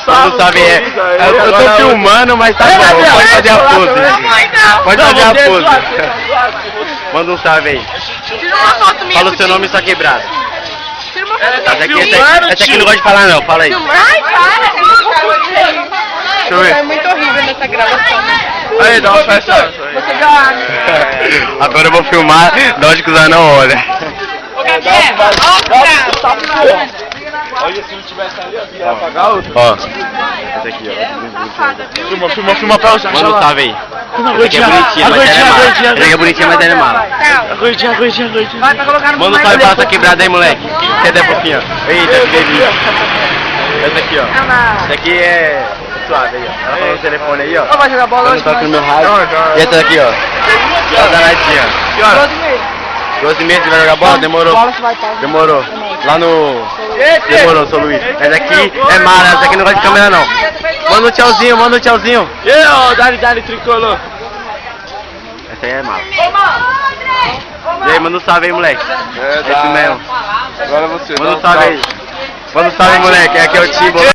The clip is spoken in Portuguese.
Manda um salve aí. Eu tô filmando, mas tá bom. Pode fazer a pose. Pode fazer a pose. Manda um salve aí. Tira uma foto minha. Fala o seu nome e sua quebrada. Tira uma foto Essa aqui não gosta de falar não, fala aí. Ai, para, tem uma foto. Deixa eu ver. É muito horrível nessa gravação. Aí, dá uma festa. Você já... Agora eu vou filmar, lógico que o Zé não olha. Ô, Gabriel, Olha, se não tivesse ali, eu ia apagar outro. Ó, esse aqui, ó. Filma pra usar. Manda um salve aí. Esse aqui é bonitinho, mas ele é mala. Esse aqui é bonitinho, mas ele é mala. Agudinha. Vai pra colocar no Manda um salve pra essa quebrada aí, moleque. Cadê a fofinha? Eita, que delícia. Essa aqui, ó. Essa aqui é suave aí, ó. Ela falou no telefone aí, ó. Vai jogar bola hoje? Dando toque no meu rádio. E essa daqui, ó. Tá danadinha. Que hora? 12 meses vai jogar bola? Demorou. Demorou. Lá no... Demorou, sou Luiz. Essa aqui é mala, essa aqui não vai de câmera não. Manda um tchauzinho, manda um tchauzinho. E aí, ó, Dali tricolor. Essa aí é mala. E aí, manda um salve aí, moleque. É isso mesmo. Agora você. Manda um salve aí. Manda um salve, moleque. Aqui é o Timbo.